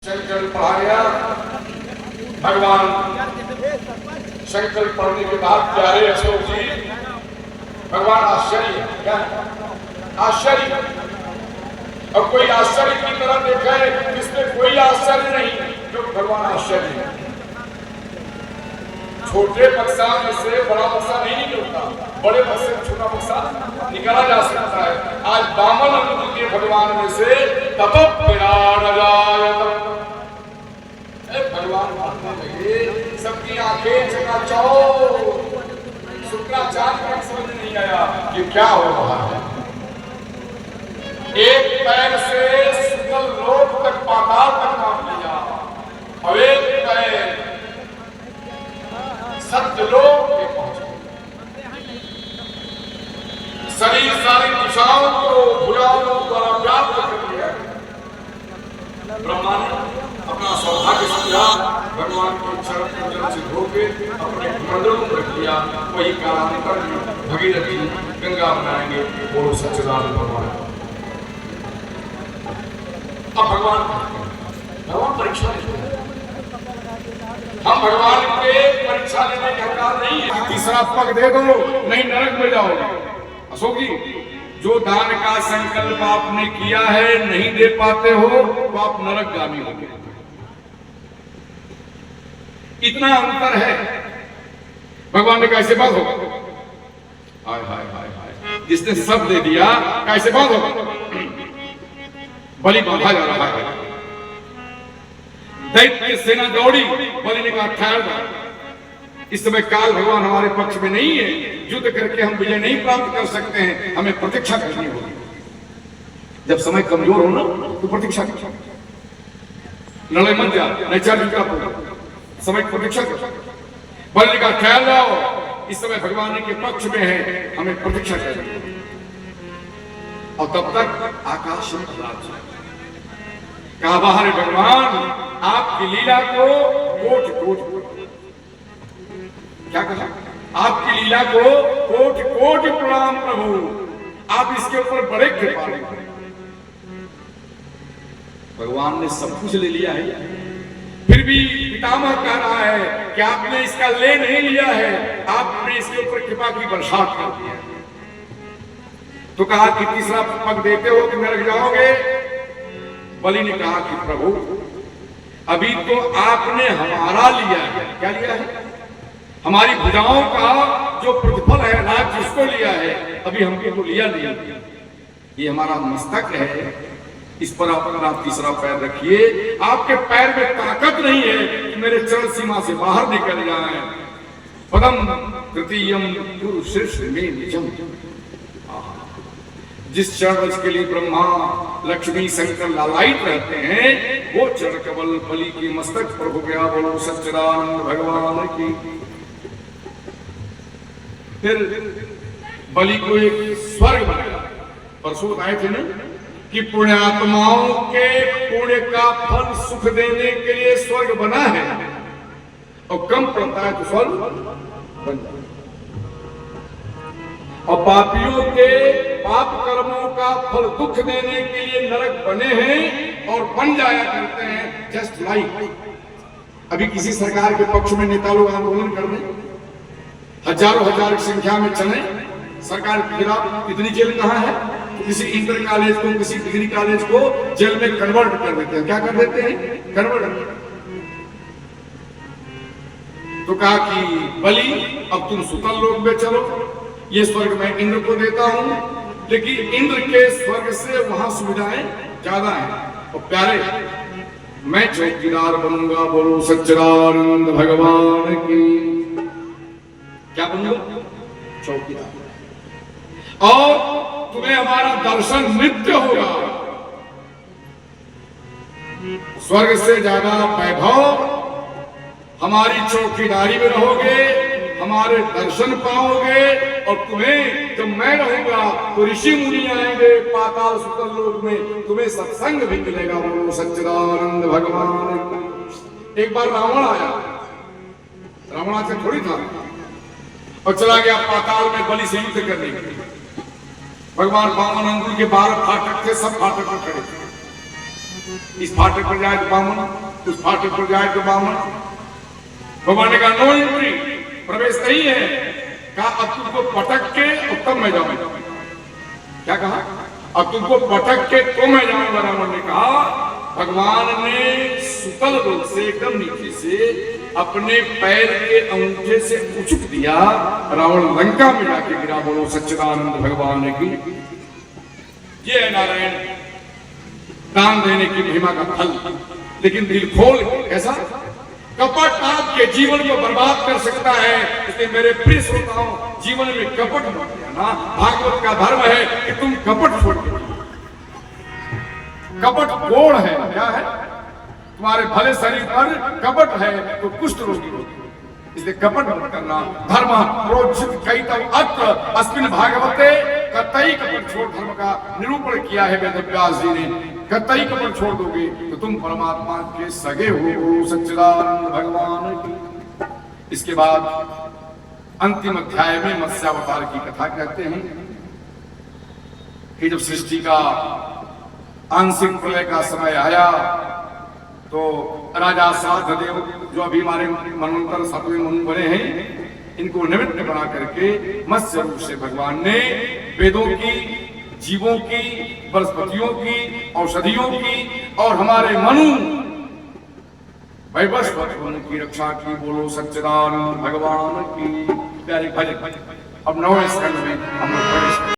संकल्प पढ़ाया भगवान। संकल्प पढ़ने के बाद प्यारे अशोक जी भगवान आश्चर्य क्या आश्चर्य, अब कोई आश्चर्य की तरह देखा है जिसमें कोई आश्चर्य नहीं, जो भगवान आश्चर्य। छोटे बक्सा में से बड़ा बक्सा नहीं निकलता, बड़े बक्से में छोटा बक्सा निकाला जा सकता है। आज बामन अंग के भगवान में से तपक भगवान मानने लगे, सबकी आंखें चकाचौंध। शुक्राचार्य को समझ नहीं आया ये क्या हो रहा है। एक पैर से सुतल लोक तक पाताल तक नाप लिया और एक पैर सत्यलोक के पहुंचे। शरीर सारी दिशाओं को भुजाओं द्वारा व्याप्त कर लिया। ब्रह्मा ने अपना सौभाग्य समझा, भगवान को चरण पूजन से धोके अपने मंदिरों में रख लिया। वही कालांतर में भगीरथी गंगा बनाएंगे, बोलो सच्चिदानंद भगवान। अब भगवान परीक्षा लेते हैं। हम भगवान के परीक्षा लेने का हकदार नहीं है। तीसरा पग दे दो नहीं नरक में जाओगे। अशोक जी, जो दान का संकल्प आपने किया है नहीं दे पाते हो तो आप नरकगामी होंगे। इतना अंतर है। भगवान ने कैसे बात होगा? हाय हाय हाय हाय, जिसने सब दे दिया कैसे बात होगा? बलि बांधा जा रहा है, दैत्य सेना दौड़ी, बलि ने कहा ठहर जा, इस समय काल भगवान हमारे पक्ष में नहीं है, युद्ध करके हम विजय नहीं प्राप्त कर सकते हैं, हमें प्रतीक्षा करनी होगी। जब समय कमजोर हो ना तो प्रतीक्षा कर, लड़ाई मत जा, नहीं चल समय प्रतीक्षा कर। बलि का ख्याल लाओ, इस समय भगवान के पक्ष में है, हमें प्रतीक्षा करनी होगी। और तब तक आकाश में कहा बाहर भगवान आपकी लीला को कोट कोट क्या कहा? आपकी लीला को कोट कोट प्रणाम प्रभु, आप इसके ऊपर बड़े कृपालु। भगवान ने सब कुछ ले लिया है, फिर भी पितामह कह रहा है कि आपने इसका ले नहीं लिया है, आपने इसके ऊपर कृपा की बरसात कर दिया। तो कहा कि तीसरा पग देते हो कि नरक जाओगे। बलि ने कहा कि प्रभु अभी तो आपने हमारा लिया है। क्या लिया है? हमारी भुजाओं का जो प्रतिफल है, राज जिसको लिया है, अभी हमको तो लिया लिया। ये हमारा मस्तक है, इस पर अपना तीसरा पैर रखिए। आपके पैर में ताकत नहीं है कि मेरे चरण सीमा से बाहर निकल जाए। पदम तृतीयम पुरुष में निजम, जिस चरण के लिए ब्रह्मा लक्ष्मी शंकर लालायित रहते हैं, वो चरण कमल बलि की मस्तक पर हो गया। बोलो सच्चिदानंद भगवान की। फिर बलि को एक स्वर्ग बनाया। परसों आए थे ना कि पुण्यात्माओं के पुण्य का फल सुख देने के लिए स्वर्ग बना है, और कम पड़ता है तो स्वर्ग बन जाता है। और पापियों के पाप कर्मों का फल दुख देने के लिए नरक बने हैं और बन जाया करते हैं। जस्ट लाइक अभी किसी सरकार के पक्ष में नेता लोग आंदोलन कर रहे, हजारों हजार की संख्या में चले सरकार के खिलाफ। इतनी जेल कहाँ है? तो किसी इंटर कॉलेज को, किसी डिग्री कॉलेज को जेल में कन्वर्ट कर देते हैं। क्या कर देते हैं? कन्वर्ट। तो कहा कि बलि अब तुम सुतल लोक में चलो, ये स्वर्ग मैं इंद्र को देता हूं, लेकिन इंद्र के स्वर्ग से वहां सुविधाएं ज्यादा हैं। और प्यारे मैं चौकीदार बनूंगा। बोलो सच्चिदानंद भगवान की। क्या बनूंगा? चौकीदार। और तुम्हें हमारा दर्शन नित्य होगा। स्वर्ग से ज्यादा वैभव हमारी चौकीदारी में रहोगे, हमारे दर्शन पाओगे। और तुम्हें जब मैं रहूंगा तो ऋषि मुनि आएंगे पाताल सुतल लोक में, तुम्हें सत्संग भी मिलेगा। बोलो सच्चिदानंद भगवान। एक बार रावण आया, रावण से थोड़ी था, और चला गया पाताल में बलि से युद्ध करने के लिए। भगवान बामन अंगुल के 12 फाटक थे, सब फाटक में खड़े थे। इस फाटक पर जाए तो बामन, उस फाटक पर जाए तो बामन। भगवान ने कहा नो एंट्री, प्रवेश नहीं है। कहा अब तुमको पटक के और तब मैं जाऊंगा। क्या कहा? अब तुमको पटक के तो मैं जाऊंगा। रावण ने कहा। भगवान ने सुतल लोक से एकदम नीचे से अपने पैर के अंगूठे से उचक दिया, रावण लंका में जाके गिरा। बोलो सच्चिदानंद भगवान की। ये है नारायण दान देने की महिमा का फल। लेकिन दिल खोल कैसा? कपट आपके जीवन को बर्बाद कर सकता है। इसलिए मेरे प्रिय श्रोताओं, जीवन में कपट मत करना। भागवत का धर्म है कि तुम कपट छोड़ दो। कपट कोढ़ है। क्या है? तुम्हारे भले शरीर पर कपट है तो कुष्ठ रोगी होगी। इसलिए कपट मत करना। धर्म प्रोचित कैतव अत्र अस्मिन् भागवते। कतई कपट छोड़ धर्म का निरूपण किया है वेद व्यास जी ने। कतई कपट छोड़ दोगे तो तुम परमात्मा के सगे हो। सच्चिदानंद भगवान की। इसके बाद अंतिम अध्याय में मत्स्यावतार की कथा कहते हैं कि जब सृष्टि का आंशिक प्रलय का समय आया तो राजा श्राद्धदेव, जो अभी हमारे मनवंतर सातवें मनु बने हैं, इनको निमित्त बना करके मत्स्य रूप से भगवान ने वेदों की, जीवों की, वनस्पतियों की, औषधियों की और हमारे मनु वैवस्वत की रक्षा की। बोलो सच्चिदानंद भगवान की। प्यारे भजन अब 9वें स्कंद में हम लोग